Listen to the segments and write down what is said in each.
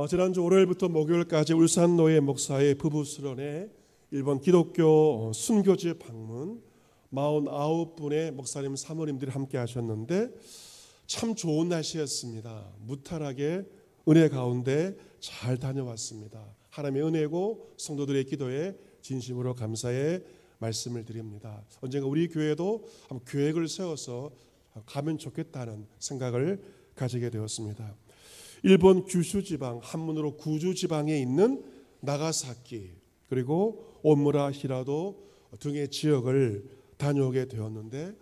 지난주 월요일부터 목요일까지 울산노예 목사의 부부수련회 일본 기독교 순교지 방문 49분의 목사님 사모님들이 함께 하셨는데 참 좋은 날씨였습니다. 무탈하게 은혜 가운데 잘 다녀왔습니다. 하나님의 은혜고 성도들의 기도에 진심으로 감사의 말씀을 드립니다. 언젠가 우리 교회도 한번 계획을 세워서 가면 좋겠다는 생각을 가지게 되었습니다. 일본 규슈 지방, 한문으로 구주 지방에 있는 나가사키 그리고 오무라 히라도 등의 지역을 다녀오게 되었는데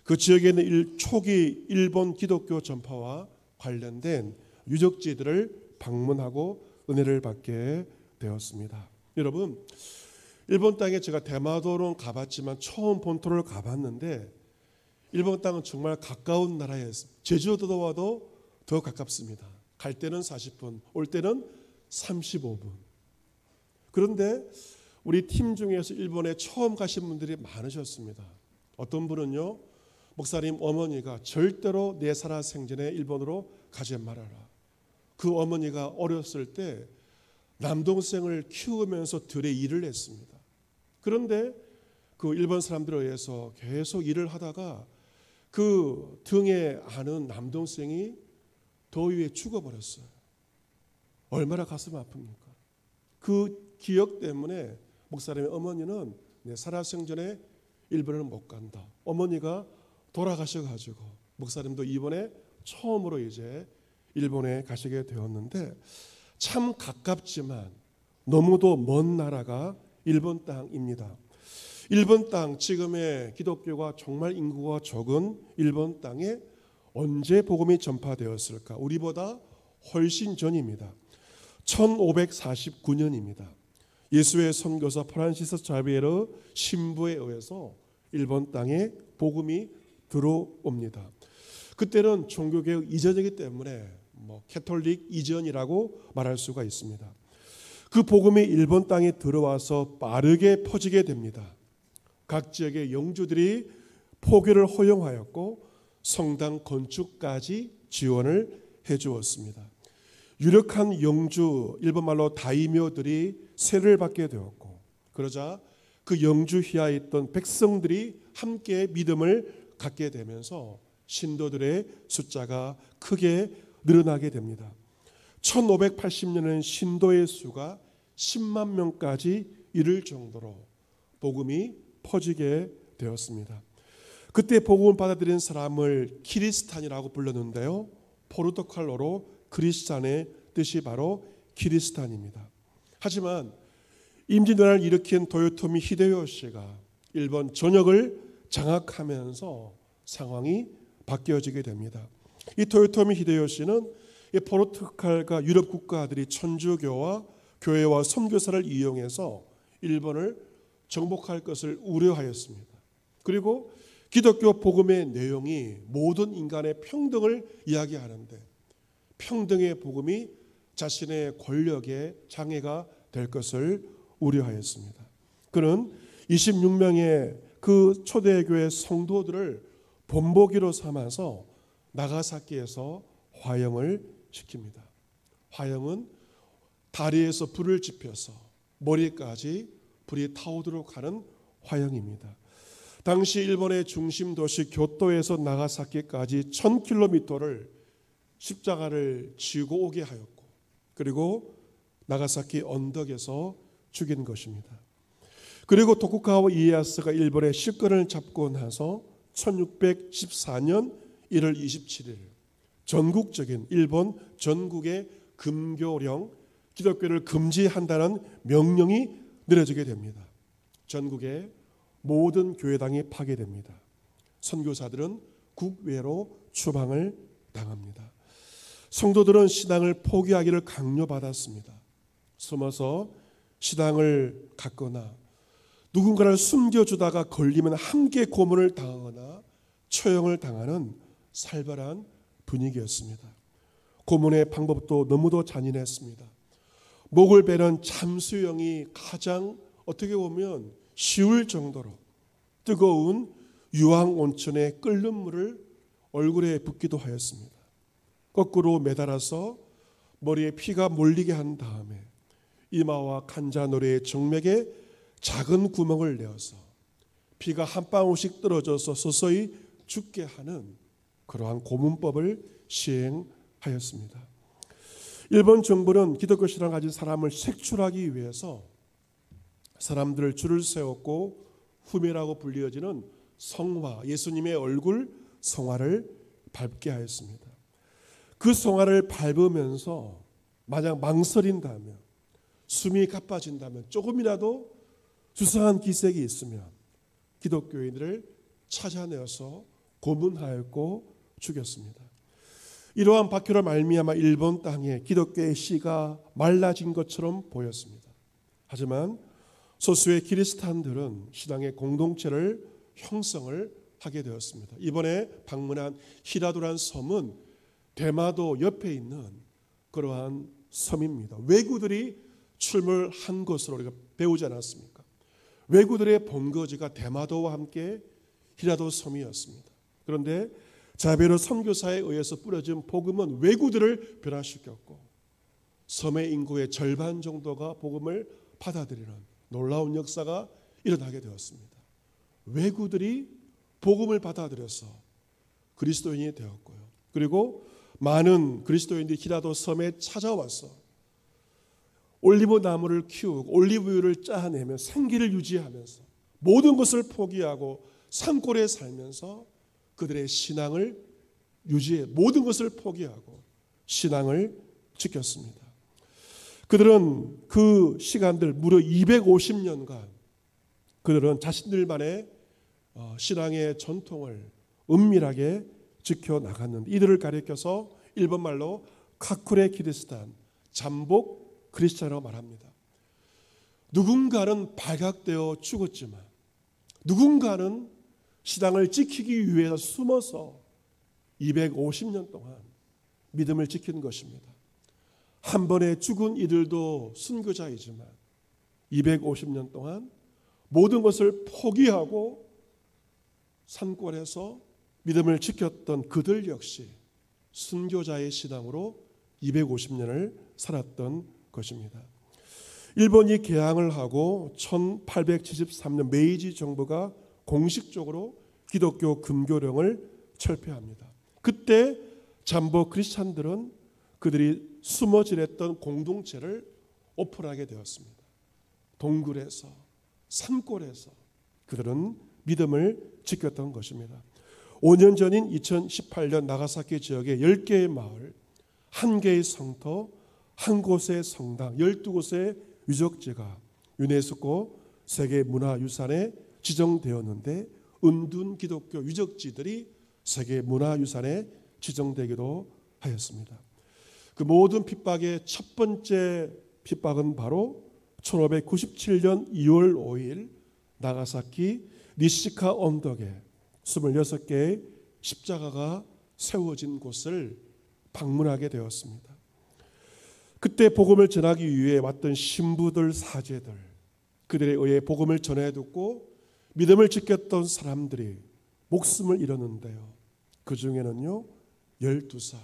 그 지역에 있는 초기 일본 기독교 전파와 관련된 유적지들을 방문하고 은혜를 받게 되었습니다. 여러분, 일본 땅에 제가 대마도는 가봤지만 처음 본토를 가봤는데 일본 땅은 정말 가까운 나라였습니다. 제주도와도 더 가깝습니다. 갈 때는 40분, 올 때는 35분. 그런데 우리 팀 중에서 일본에 처음 가신 분들이 많으셨습니다. 어떤 분은요, 목사님 어머니가 절대로 내 살아 생전에 일본으로 가지 말아라. 그 어머니가 어렸을 때 남동생을 키우면서 들에 일을 했습니다. 그런데 그 일본 사람들에 의해서 계속 일을 하다가 그 등에 아는 남동생이 더위에 죽어버렸어요. 얼마나 가슴 아픕니까? 그 기억 때문에 목사님의 어머니는 내 살아생전에 일본을 못 간다. 어머니가 돌아가셔가지고 목사님도 이번에 처음으로 이제 일본에 가시게 되었는데 참 가깝지만 너무도 먼 나라가 일본 땅입니다. 일본 땅, 지금의 기독교가 정말 인구가 적은 일본 땅에 언제 복음이 전파되었을까? 우리보다 훨씬 전입니다. 1549년입니다. 예수의 선교사 프란시스 자비에르 신부에 의해서 일본 땅에 복음이 들어옵니다. 그때는 종교개혁 이전이기 때문에 캐톨릭 이전이라고 말할 수가 있습니다. 그 복음이 일본 땅에 들어와서 빠르게 퍼지게 됩니다. 각 지역의 영주들이 포교를 허용하였고 성당 건축까지 지원을 해주었습니다. 유력한 영주, 일본말로 다이묘들이 세를 받게 되었고 그러자 그 영주 휘하에 있던 백성들이 함께 믿음을 갖게 되면서 신도들의 숫자가 크게 늘어나게 됩니다. 1580년에는 신도의 수가 10만 명까지 이를 정도로 복음이 퍼지게 되었습니다. 그때 복음을 받아들인 사람을 키리스탄이라고 불렀는데요. 포르투갈어로 크리스찬의 뜻이 바로 키리스탄입니다. 하지만 임진왜란을 일으킨 도요토미 히데요시가 일본 전역을 장악하면서 상황이 바뀌어지게 됩니다. 이 도요토미 히데요시는 이 포르투갈과 유럽 국가들이 천주교와 교회와 선교사를 이용해서 일본을 정복할 것을 우려하였습니다. 그리고 기독교 복음의 내용이 모든 인간의 평등을 이야기하는데 평등의 복음이 자신의 권력에 장애가 될 것을 우려하였습니다. 그는 26명의 그 초대교회 성도들을 본보기로 삼아서 나가사키에서 화형을 시킵니다. 화형은 다리에서 불을 지펴서 머리까지 불이 타오도록 하는 화형입니다. 당시 일본의 중심 도시 교토에서 나가사키까지 1000km를 십자가를 지고 오게 하였고 그리고 나가사키 언덕에서 죽인 것입니다. 그리고 도쿠가와 이에야스가 일본의 실권을 잡고 나서 1614년 1월 27일 전국적인 일본 전국의 금교령, 기독교를 금지한다는 명령이 내려지게 됩니다. 전국의 모든 교회당이 파괴됩니다. 선교사들은 국외로 추방을 당합니다. 성도들은 신앙을 포기하기를 강요받았습니다. 숨어서 신앙을 갖거나 누군가를 숨겨주다가 걸리면 함께 고문을 당하거나 처형을 당하는 살벌한 분위기였습니다. 고문의 방법도 너무도 잔인했습니다. 목을 베는 잠수형이 가장 어떻게 보면 쉬울 정도로 뜨거운 유황 온천의 끓는 물을 얼굴에 붓기도 하였습니다. 거꾸로 매달아서 머리에 피가 몰리게 한 다음에 이마와 간자노래의 정맥에 작은 구멍을 내어서 피가 한 방울씩 떨어져서 서서히 죽게 하는 그러한 고문법을 시행하였습니다. 일본 정부는 기독교 신앙을 가진 사람을 색출하기 위해서 사람들을 줄을 세웠고 후미라고 불리어지는 성화, 예수님의 얼굴 성화를 밟게 하였습니다. 그 성화를 밟으면서 만약 망설인다면, 숨이 가빠진다면, 조금이라도 수상한 기색이 있으면 기독교인들을 찾아내어서 고문하였고 죽였습니다. 이러한 박해로 말미암아 일본 땅에 기독교의 씨가 말라진 것처럼 보였습니다. 하지만 소수의 그리스도인들은 신앙의 공동체를 형성을 하게 되었습니다. 이번에 방문한 히라도란 섬은 대마도 옆에 있는 그러한 섬입니다. 왜구들이 출몰한 것으로 우리가 배우지 않았습니까? 왜구들의 본거지가 대마도와 함께 히라도 섬이었습니다. 그런데 자베르 선교사에 의해서 뿌려진 복음은 왜구들을 변화시켰고 섬의 인구의 절반 정도가 복음을 받아들이는 놀라운 역사가 일어나게 되었습니다. 왜구들이 복음을 받아들여서 그리스도인이 되었고요. 그리고 많은 그리스도인들이 히라도 섬에 찾아와서 올리브 나무를 키우고 올리브유를 짜내며 생기를 유지하면서 모든 것을 포기하고 산골에 살면서 그들의 신앙을 유지해 모든 것을 포기하고 신앙을 지켰습니다. 그들은 그 시간들 무려 250년간 그들은 자신들만의 신앙의 전통을 은밀하게 지켜나갔는데 이들을 가리켜서 일본말로 카쿠레 키리스탄, 잠복 크리스찬이라고 말합니다. 누군가는 발각되어 죽었지만 누군가는 신앙을 지키기 위해서 숨어서 250년 동안 믿음을 지킨 것입니다. 한 번에 죽은 이들도 순교자이지만 250년 동안 모든 것을 포기하고 산골에서 믿음을 지켰던 그들 역시 순교자의 신앙으로 250년을 살았던 것입니다. 일본이 개항을 하고 1873년 메이지 정부가 공식적으로 기독교 금교령을 철폐합니다. 그때 잠복 크리스찬들은 그들이 숨어 지냈던 공동체를 오픈하게 되었습니다. 동굴에서 산골에서 그들은 믿음을 지켰던 것입니다. 5년 전인 2018년 나가사키 지역의 10개의 마을, 1개의 성터, 1곳의 성당, 12곳의 유적지가 유네스코 세계문화유산에 지정되었는데 은둔 기독교 유적지들이 세계문화유산에 지정되기도 하였습니다. 그 모든 핍박의 첫 번째 핍박은 바로 1597년 2월 5일 나가사키 니시카 언덕에 26개의 십자가가 세워진 곳을 방문하게 되었습니다. 그때 복음을 전하기 위해 왔던 신부들, 사제들, 그들에 의해 복음을 전해 듣고 믿음을 지켰던 사람들이 목숨을 잃었는데요. 그 중에는요 12살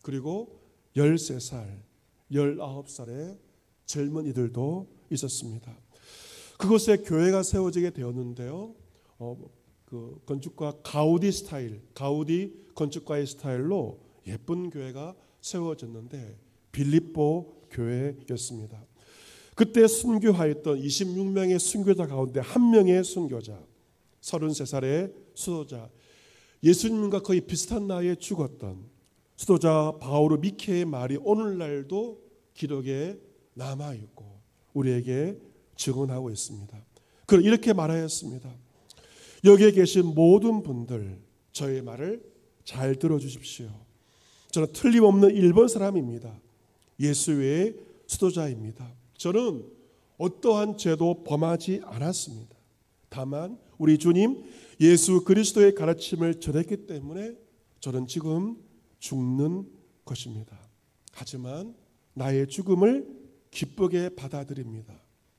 그리고 13살, 19살의 젊은이들도 있었습니다. 그곳에 교회가 세워지게 되었는데요. 그 건축가 가우디 건축가의 스타일로 예쁜 교회가 세워졌는데 빌립보 교회였습니다. 그때 순교하였던 26명의 순교자 가운데 한 명의 순교자, 33살의 수도자, 예수님과 거의 비슷한 나이에 죽었던 수도자 바오르 미케의 말이 오늘날도 기록에 남아있고 우리에게 증언하고 있습니다. 그럼 이렇게 말하였습니다. 여기에 계신 모든 분들 저의 말을 잘 들어주십시오. 저는 틀림없는 일본 사람입니다. 예수 외의 수도자입니다. 저는 어떠한 죄도 범하지 않았습니다. 다만 우리 주님 예수 그리스도의 가르침을 전했기 때문에 저는 지금 죽는 것입니다. 하지만 나의 죽음을 기쁘게 받아들입니다.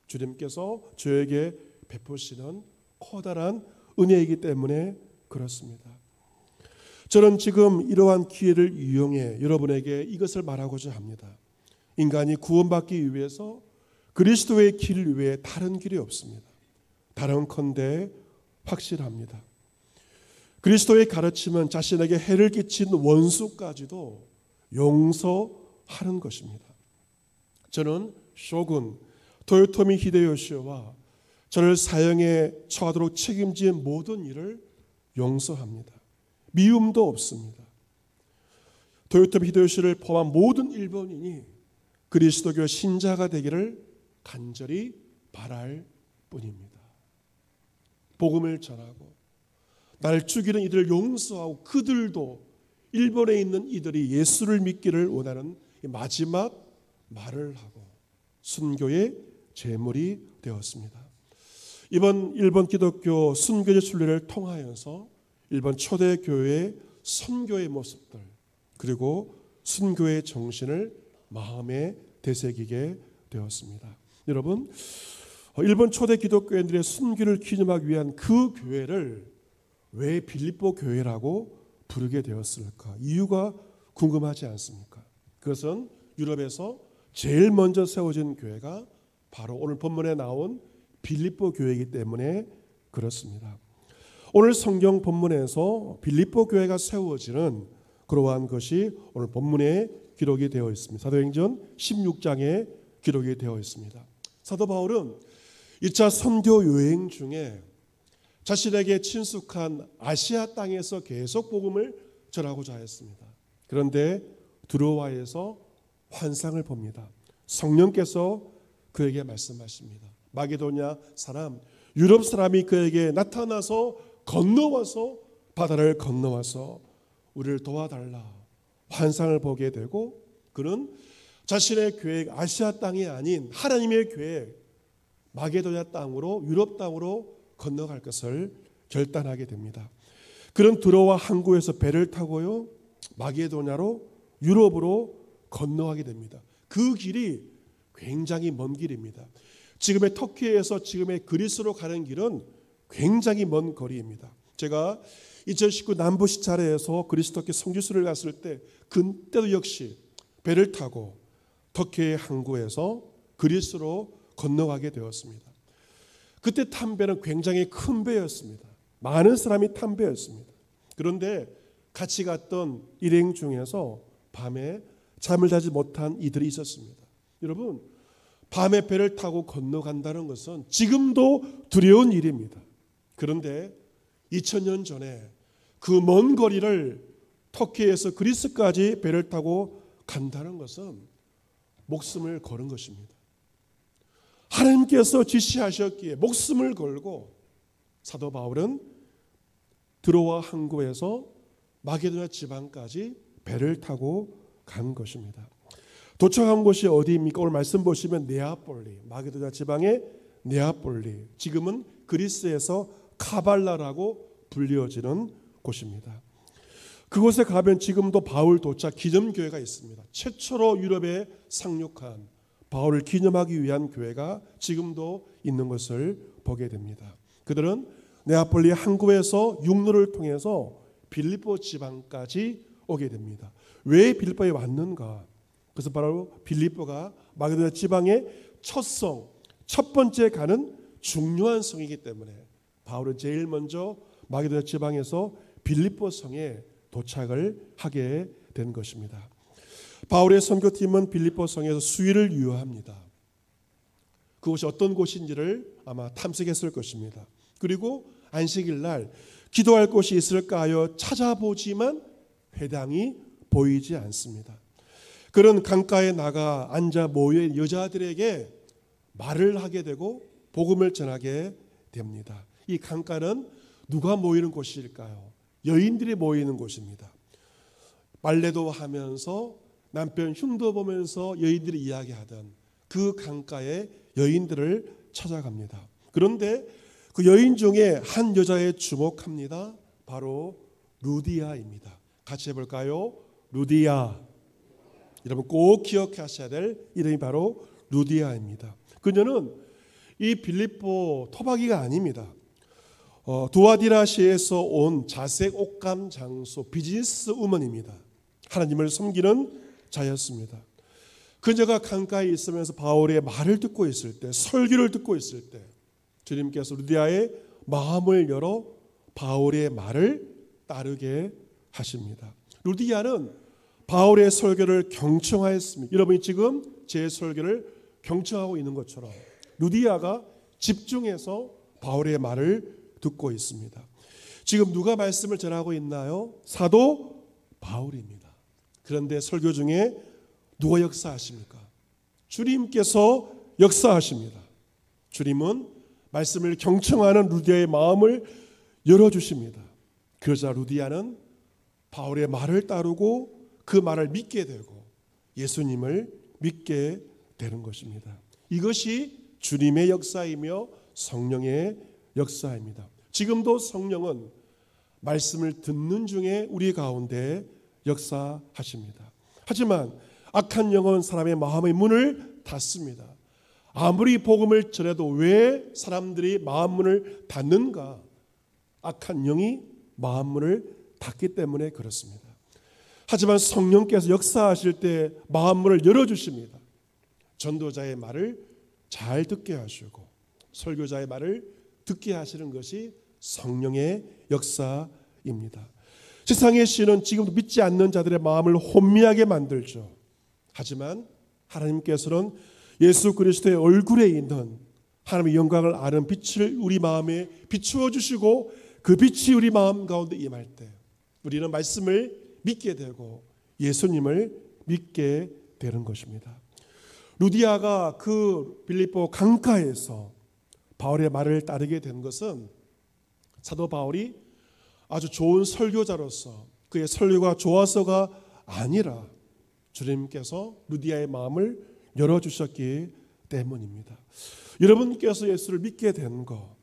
주님께서 저에게 베푸시는 커다란 은혜이기 때문에 그렇습니다. 저는 지금 이러한 기회를 이용해 여러분에게 이것을 말하고자 합니다. 인간이 구원받기 위해서 그리스도의 길 외에 다른 길이 없습니다. 다른컨대 확실합니다. 그리스도의 가르침은 자신에게 해를 끼친 원수까지도 용서하는 것입니다. 저는 쇼군 도요토미 히데요시와 저를 사형에 처하도록 책임진 모든 일을 용서합니다. 미움도 없습니다. 도요토미 히데요시를 포함한 모든 일본인이 그리스도교 신자가 되기를 간절히 바랄 뿐입니다. 복음을 전하고 나를 죽이는 이들을 용서하고 그들도 일본에 있는 이들이 예수를 믿기를 원하는 마지막 말을 하고 순교의 제물이 되었습니다. 이번 일본 기독교 순교제 순례를 통하여서 일본 초대교회의 선교의 모습들 그리고 순교의 정신을 마음에 되새기게 되었습니다. 여러분, 일본 초대 기독교인들의 순교를 기념하기 위한 그 교회를 왜 빌립보 교회라고 부르게 되었을까? 이유가 궁금하지 않습니까? 그것은 유럽에서 제일 먼저 세워진 교회가 바로 오늘 본문에 나온 빌립보 교회이기 때문에 그렇습니다. 오늘 성경 본문에서 빌립보 교회가 세워지는 그러한 것이 오늘 본문에 기록이 되어 있습니다. 사도행전 16장에 기록이 되어 있습니다. 사도 바울은 1차 선교 여행 중에 자신에게 친숙한 아시아 땅에서 계속 복음을 전하고자 했습니다. 그런데 드로아에서 환상을 봅니다. 성령께서 그에게 말씀하십니다. 마게도냐 사람, 유럽 사람이 그에게 나타나서 건너와서 바다를 건너와서 우리를 도와달라 환상을 보게 되고 그는 자신의 계획 아시아 땅이 아닌 하나님의 계획 마게도냐 땅으로 유럽 땅으로 건너갈 것을 결단하게 됩니다. 그는 드로아 항구에서 배를 타고요 마게도냐로 유럽으로 건너가게 됩니다. 그 길이 굉장히 먼 길입니다. 지금의 터키에서 지금의 그리스로 가는 길은 굉장히 먼 거리입니다. 제가 2019 남부 시차례에서 그리스 터키 성지순을 갔을 때 그때도 역시 배를 타고 터키의 항구에서 그리스로 건너가게 되었습니다. 그때 탄 배는 굉장히 큰 배였습니다. 많은 사람이 탄 배였습니다. 그런데 같이 갔던 일행 중에서 밤에 잠을 자지 못한 이들이 있었습니다. 여러분, 밤에 배를 타고 건너간다는 것은 지금도 두려운 일입니다. 그런데 2000년 전에 그 먼 거리를 터키에서 그리스까지 배를 타고 간다는 것은 목숨을 거는 것입니다. 하나님께서 지시하셨기에 목숨을 걸고 사도 바울은 드로아 항구에서 마게도냐 지방까지 배를 타고 간 것입니다. 도착한 곳이 어디입니까? 오늘 말씀 보시면 네아폴리, 마게도냐 지방의 네아폴리, 지금은 그리스에서 카발라라고 불리어지는 곳입니다. 그곳에 가면 지금도 바울 도착 기념교회가 있습니다. 최초로 유럽에 상륙한 바울을 기념하기 위한 교회가 지금도 있는 것을 보게 됩니다. 그들은 네아폴리 항구에서 육로를 통해서 빌립보 지방까지 오게 됩니다. 왜 빌립보에 왔는가? 그래서 바로 빌립보가 마게도냐 지방의 첫 성, 첫 번째 가는 중요한 성이기 때문에 바울은 제일 먼저 마게도냐 지방에서 빌립보 성에 도착을 하게 된 것입니다. 바울의 선교팀은 빌립보 성에서 수일을 유효합니다. 그곳이 어떤 곳인지를 아마 탐색했을 것입니다. 그리고 안식일 날 기도할 곳이 있을까 하여 찾아보지만 회당이 보이지 않습니다. 그런 강가에 나가 앉아 모여있는 여자들에게 말을 하게 되고 복음을 전하게 됩니다. 이 강가는 누가 모이는 곳일까요? 여인들이 모이는 곳입니다. 빨래도 하면서 남편 흉도 보면서 여인들이 이야기하던 그 강가에 여인들을 찾아갑니다. 그런데 그 여인 중에 한 여자에 주목합니다. 바로 루디아입니다. 같이 해볼까요? 루디아. 여러분 꼭 기억하셔야 될 이름이 바로 루디아입니다. 그녀는 이 빌립보 토박이가 아닙니다. 두아디라시에서 온 자색 옷감 장소 비즈니스 우먼입니다. 하나님을 섬기는 자였습니다. 그녀가 강가에 있으면서 바울의 말을 듣고 있을 때, 설교를 듣고 있을 때 주님께서 루디아의 마음을 열어 바울의 말을 따르게 하십니다. 루디아는 바울의 설교를 경청하였습니다. 여러분이 지금 제 설교를 경청하고 있는 것처럼 루디아가 집중해서 바울의 말을 듣고 있습니다. 지금 누가 말씀을 전하고 있나요? 사도 바울입니다. 그런데 설교 중에 누가 역사하십니까? 주님께서 역사하십니다. 주님은 말씀을 경청하는 루디아의 마음을 열어주십니다. 그러자 루디아는 바울의 말을 따르고 그 말을 믿게 되고 예수님을 믿게 되는 것입니다. 이것이 주님의 역사이며 성령의 역사입니다. 지금도 성령은 말씀을 듣는 중에 우리 가운데 역사하십니다. 하지만 악한 영은 사람의 마음의 문을 닫습니다. 아무리 복음을 전해도 왜 사람들이 마음 문을 닫는가? 악한 영이 마음 문을 닫기 때문에 그렇습니다. 하지만 성령께서 역사하실 때 마음 문을 열어주십니다. 전도자의 말을 잘 듣게 하시고 설교자의 말을 듣게 하시는 것이 성령의 역사입니다. 세상의 신은 지금도 믿지 않는 자들의 마음을 혼미하게 만들죠. 하지만 하나님께서는 예수 그리스도의 얼굴에 있는 하나님의 영광을 아는 빛을 우리 마음에 비추어 주시고 그 빛이 우리 마음 가운데 임할 때 우리는 말씀을 믿게 되고 예수님을 믿게 되는 것입니다. 루디아가 그 빌립보 강가에서 바울의 말을 따르게 된 것은 사도 바울이 아주 좋은 설교자로서 그의 설교가 좋아서가 아니라 주님께서 루디아의 마음을 열어주셨기 때문입니다. 여러분께서 예수를 믿게 된 것,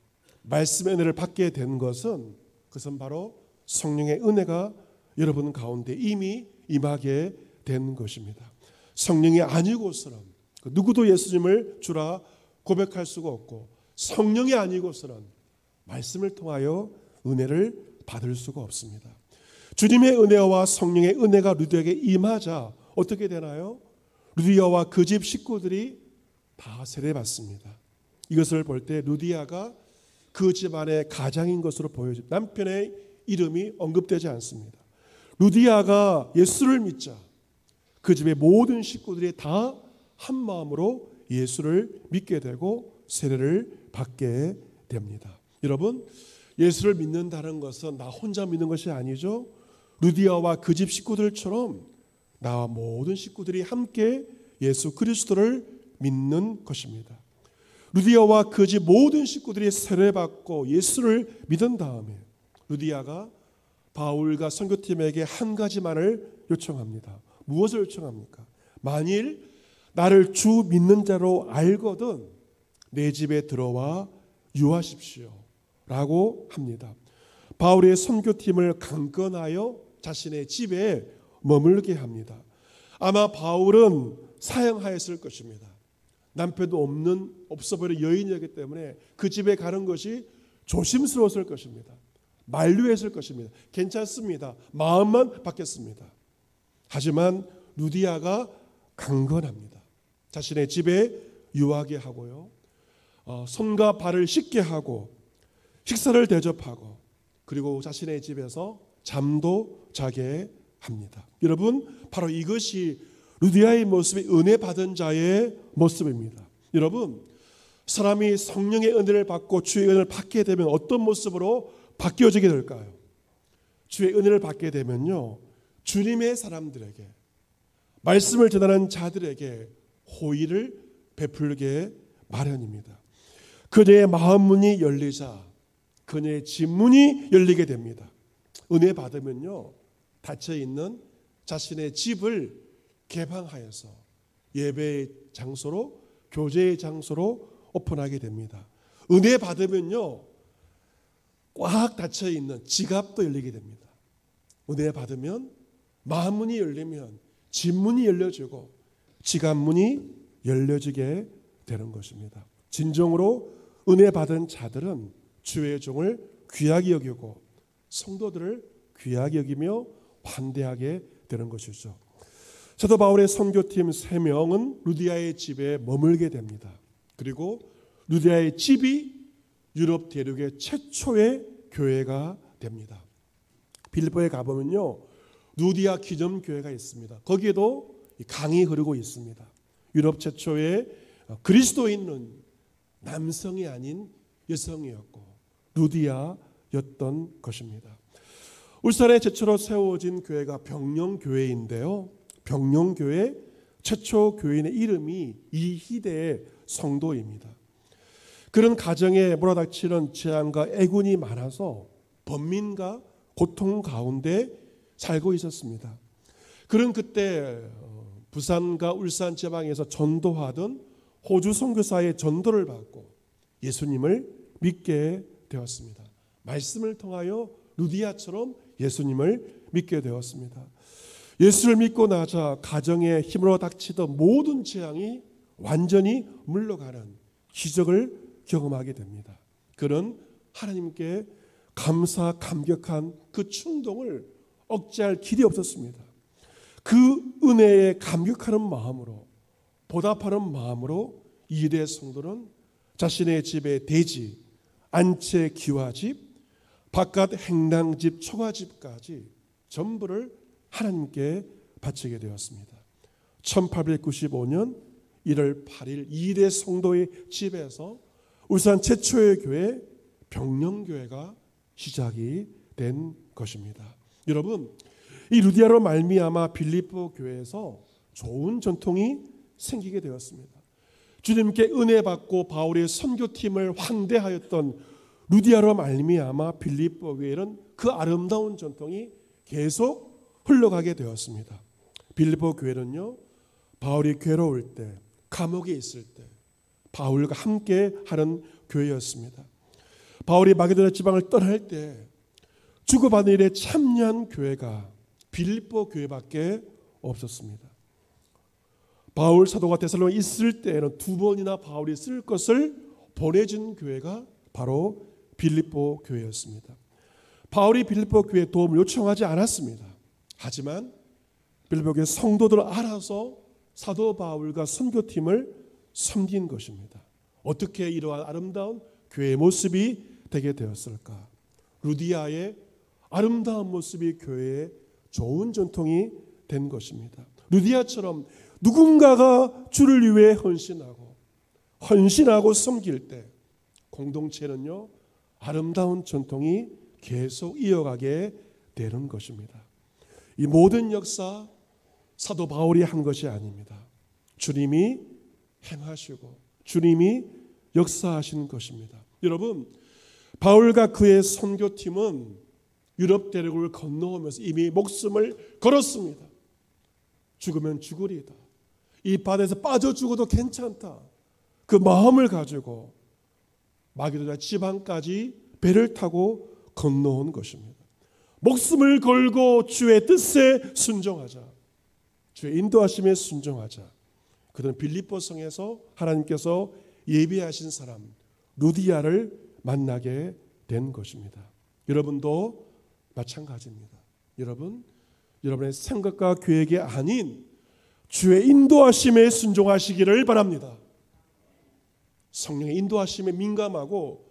말씀의 은혜를 받게 된 것은 그것은 바로 성령의 은혜가 여러분 가운데 이미 임하게 된 것입니다. 성령이 아니고서는 누구도 예수님을 주라 고백할 수가 없고 성령이 아니고서는 말씀을 통하여 은혜를 받을 수가 없습니다. 주님의 은혜와 성령의 은혜가 루디아에게 임하자 어떻게 되나요? 루디아와 그 집 식구들이 다 세례받습니다. 이것을 볼 때 루디아가 그 집안의 가장인 것으로 보여집니다. 남편의 이름이 언급되지 않습니다. 루디아가 예수를 믿자 그 집의 모든 식구들이 다 한 마음으로 예수를 믿게 되고 세례를 받게 됩니다. 여러분, 예수를 믿는다는 것은 나 혼자 믿는 것이 아니죠. 루디아와 그 집 식구들처럼 나와 모든 식구들이 함께 예수 그리스도를 믿는 것입니다. 루디아와 그 집 모든 식구들이 세례받고 예수를 믿은 다음에 루디아가 바울과 선교팀에게 한 가지만을 요청합니다. 무엇을 요청합니까? 만일 나를 주 믿는 자로 알거든 내 집에 들어와 유하십시오 라고 합니다. 바울의 선교팀을 강권하여 자신의 집에 머물게 합니다. 아마 바울은 사양하였을 것입니다. 남편도 없어버린 여인이었기 때문에 그 집에 가는 것이 조심스러웠을 것입니다. 만류했을 것입니다. 괜찮습니다. 마음만 받겠습니다. 하지만 루디아가 강건합니다. 자신의 집에 유하게 하고요. 손과 발을 씻게 하고 식사를 대접하고 그리고 자신의 집에서 잠도 자게 합니다. 여러분, 바로 이것이 루디아의 모습이 은혜 받은 자의 모습입니다. 여러분, 사람이 성령의 은혜를 받고 주의 은혜를 받게 되면 어떤 모습으로 바뀌어지게 될까요? 주의 은혜를 받게 되면요, 주님의 사람들에게, 말씀을 전하는 자들에게 호의를 베풀게 마련입니다. 그녀의 마음 문이 열리자 그녀의 집 문이 열리게 됩니다. 은혜 받으면요, 닫혀있는 자신의 집을 개방하여서 예배의 장소로, 교제의 장소로 오픈하게 됩니다. 은혜 받으면요, 꽉 닫혀있는 지갑도 열리게 됩니다. 은혜 받으면 마음 문이 열리면 집 문이 열려지고 지갑 문이 열려지게 되는 것입니다. 진정으로 은혜 받은 자들은 주의 종을 귀하게 여기고 성도들을 귀하게 여기며 환대하게 되는 것이죠. 사도 바울의 선교팀 3명은 루디아의 집에 머물게 됩니다. 그리고 루디아의 집이 유럽 대륙의 최초의 교회가 됩니다. 빌립보에 가보면요, 루디아 기념교회가 있습니다. 거기에도 강이 흐르고 있습니다. 유럽 최초의 그리스도인은 남성이 아닌 여성이었고 루디아였던 것입니다. 울산에 최초로 세워진 교회가 병영교회인데요, 병영교회 최초 교인의 이름이 이희대의 성도입니다. 그런 가정에 몰아닥치는 재앙과 애군이 많아서 번민과 고통 가운데 살고 있었습니다. 그런 그때 부산과 울산 지방에서 전도하던 호주 선교사의 전도를 받고 예수님을 믿게 되었습니다. 말씀을 통하여 루디아처럼 예수님을 믿게 되었습니다. 예수를 믿고 나자 가정에 힘으로 닥치던 모든 재앙이 완전히 물러가는 기적을 경험하게 됩니다. 그런 하나님께 감사 감격한 그 충동을 억제할 길이 없었습니다. 그 은혜에 감격하는 마음으로, 보답하는 마음으로 이대 성도는 자신의 집의 대지, 안채 기와집, 바깥 행당집, 초가집까지 전부를 하나님께 바치게 되었습니다. 1895년 1월 8일 이대 성도의 집에서 울산 최초의 교회 병영교회가 시작이 된 것입니다. 여러분, 이 루디아로 말미암아 빌립보 교회에서 좋은 전통이 생기게 되었습니다. 주님께 은혜 받고 바울의 선교팀을 환대하였던 루디아로 말미암아 빌립보 교회는 그 아름다운 전통이 계속 흘러가게 되었습니다. 빌립보 교회는요, 바울이 괴로울 때, 감옥에 있을 때 바울과 함께 하는 교회였습니다. 바울이 마게도냐 지방을 떠날 때 주고받는 일에 참여한 교회가 빌립보 교회밖에 없었습니다. 바울 사도가 데살로니가에 있을 때에는 2번이나 바울이 쓸 것을 보내준 교회가 바로 빌립보 교회였습니다. 바울이 빌립보 교회에 도움을 요청하지 않았습니다. 하지만 빌립보 교회 성도들 알아서 사도 바울과 선교팀을 섬긴 것입니다. 어떻게 이러한 아름다운 교회의 모습이 되게 되었을까? 루디아의 아름다운 모습이 교회의 좋은 전통이 된 것입니다. 루디아처럼 누군가가 주를 위해 헌신하고 섬길 때 공동체는요, 아름다운 전통이 계속 이어가게 되는 것입니다. 이 모든 역사 사도 바울이 한 것이 아닙니다. 주님이 행하시고 주님이 역사하신 것입니다. 여러분, 바울과 그의 선교팀은 유럽 대륙을 건너오면서 이미 목숨을 걸었습니다. 죽으면 죽으리다. 이 바다에서 빠져 죽어도 괜찮다. 그 마음을 가지고 마게도냐 지방까지 배를 타고 건너온 것입니다. 목숨을 걸고 주의 뜻에 순종하자. 주의 인도하심에 순종하자. 그들은 빌립보 성에서 하나님께서 예비하신 사람 루디아를 만나게 된 것입니다. 여러분도 마찬가지입니다. 여러분의 생각과 계획이 아닌 주의 인도하심에 순종하시기를 바랍니다. 성령의 인도하심에 민감하고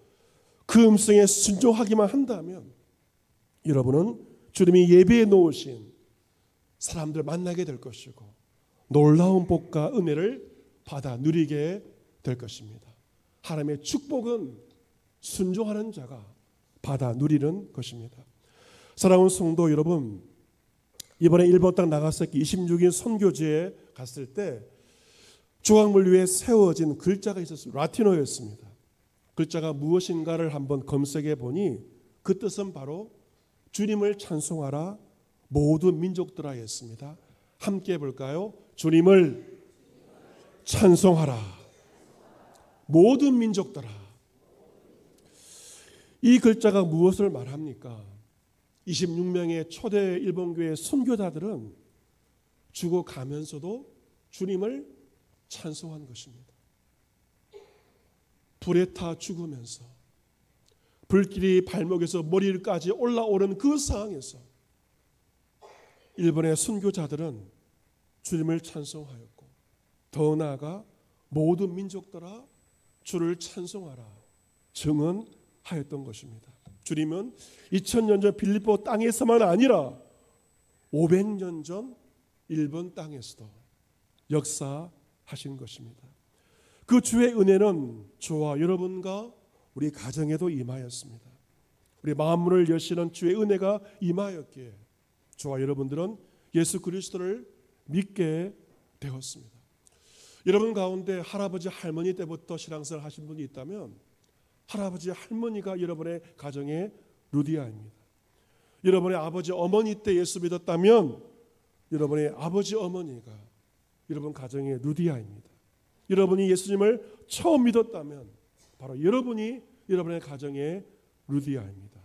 그 음성에 순종하기만 한다면 여러분은 주님이 예비해 놓으신 사람들 만나게 될 것이고 놀라운 복과 은혜를 받아 누리게 될 것입니다. 하나님의 축복은 순종하는 자가 받아 누리는 것입니다. 사랑하는 성도 여러분, 이번에 일본 땅 나가사키 26일 선교지에 갔을 때 조각물 위에 세워진 글자가 있었습니다. 라틴어였습니다. 글자가 무엇인가를 한번 검색해 보니 그 뜻은 바로 주님을 찬송하라 모든 민족들아 였습니다. 함께 볼까요? 주님을 찬송하라 모든 민족들아. 이 글자가 무엇을 말합니까? 26명의 초대 일본교회 선교사들은 죽어가면서도 주님을 찬송한 것입니다. 불에 타 죽으면서 불길이 발목에서 머리까지 올라오는 그 상황에서 일본의 선교자들은 주님을 찬송하였고 더 나아가 모든 민족들아 주를 찬송하라 증언하였던 것입니다. 주님은 2000년 전 빌립보 땅에서만 아니라 500년 전 일본 땅에서도 역사하신 것입니다. 그 주의 은혜는 저와 여러분과 우리 가정에도 임하였습니다. 우리 마음문을 여시는 주의 은혜가 임하였기에 저와 여러분들은 예수 그리스도를 믿게 되었습니다. 여러분 가운데 할아버지 할머니 때부터 신앙생활 하신 분이 있다면 할아버지 할머니가 여러분의 가정의 루디아입니다. 여러분의 아버지 어머니 때 예수 믿었다면 여러분의 아버지 어머니가 여러분 가정의 루디아입니다. 여러분이 예수님을 처음 믿었다면 바로 여러분이 여러분의 가정의 루디아입니다.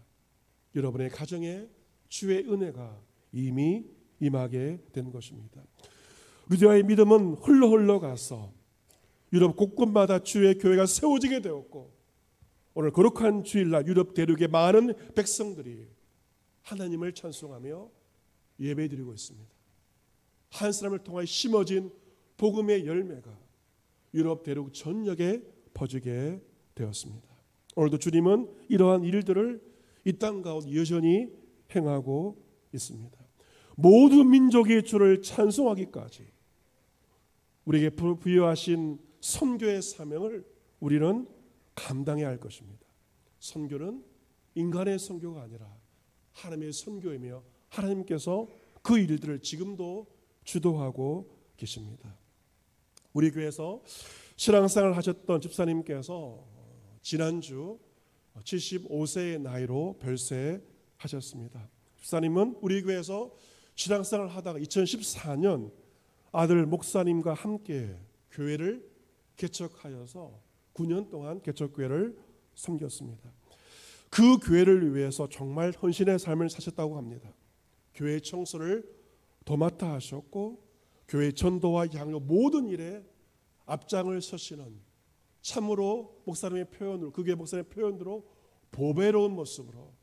여러분의 가정에 주의 은혜가 이미 임하게 된 것입니다. 루디아의 믿음은 흘러 가서 유럽 곳곳마다 주의 교회가 세워지게 되었고 오늘 거룩한 주일날 유럽 대륙의 많은 백성들이 하나님을 찬송하며 예배드리고 있습니다. 한 사람을 통하여 심어진 복음의 열매가 유럽 대륙 전역에 퍼지게 되었습니다. 오늘도 주님은 이러한 일들을 이 땅 가운데 여전히 행하고 있습니다. 모든 민족이 주를 찬송하기까지 우리에게 부여하신 선교의 사명을 우리는 감당해야 할 것입니다. 선교는 인간의 선교가 아니라 하나님의 선교이며 하나님께서 그 일들을 지금도 주도하고 계십니다. 우리 교회에서 신앙생활을 하셨던 집사님께서 지난주 75세의 나이로 별세하셨습니다. 집사님은 우리 교회에서 신앙생활을 하다가 2014년 아들 목사님과 함께 교회를 개척하여서 9년 동안 개척교회를 섬겼습니다. 그 교회를 위해서 정말 헌신의 삶을 사셨다고 합니다. 교회 청소를 도맡아 하셨고 교회 전도와 양육 모든 일에 앞장을 서시는 참으로 목사님의 표현으로 그게 목사님의 표현으로 보배로운 모습으로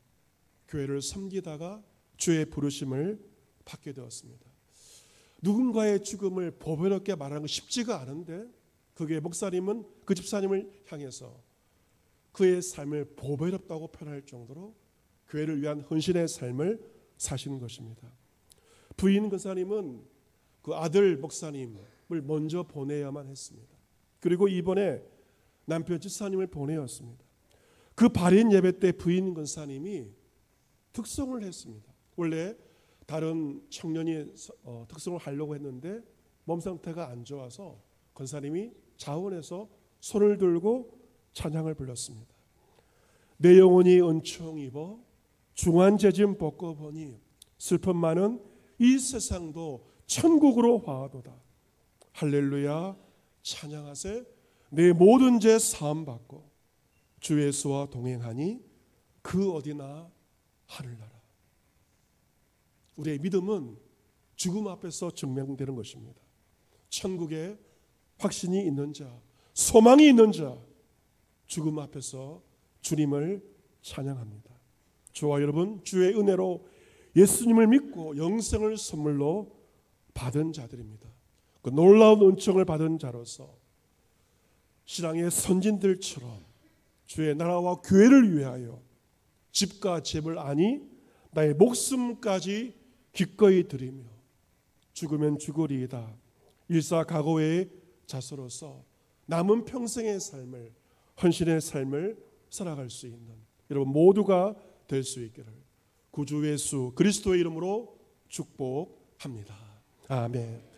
교회를 섬기다가 주의 부르심을 받게 되었습니다. 누군가의 죽음을 보배롭게 말하는 건 쉽지가 않은데 그게 목사님은 그 집사님을 향해서 그의 삶을 보배롭다고 표현할 정도로 교회를 위한 헌신의 삶을 사시는 것입니다. 부인 권사님은 그 아들 목사님을 먼저 보내야만 했습니다. 그리고 이번에 남편 집사님을 보내었습니다. 그 발인 예배 때 부인 권사님이 특송을 했습니다. 원래 다른 청년이 특송을 하려고 했는데 몸 상태가 안 좋아서 권사님이 자원해서 손을 들고 찬양을 불렀습니다. 내 영혼이 은총 입어 중환제짐 벗고 보니 슬픔 많은 이 세상도 천국으로 화하도다. 할렐루야 찬양하세. 내 모든 죄 사함 받고 주 예수와 동행하니 그 어디나 하늘나라. 우리의 믿음은 죽음 앞에서 증명되는 것입니다. 천국에 확신이 있는 자, 소망이 있는 자, 죽음 앞에서 주님을 찬양합니다. 저와 여러분 주의 은혜로 예수님을 믿고 영생을 선물로 받은 자들입니다. 그 놀라운 은총을 받은 자로서 신앙의 선진들처럼 주의 나라와 교회를 위하여 집과 재물 아니 나의 목숨까지 기꺼이 드리며 죽으면 죽으리이다 일사각오의 자서로서 남은 평생의 삶을 헌신의 삶을 살아갈 수 있는 여러분 모두가 될 수 있기를 구주 예수 그리스도의 이름으로 축복합니다. 아멘.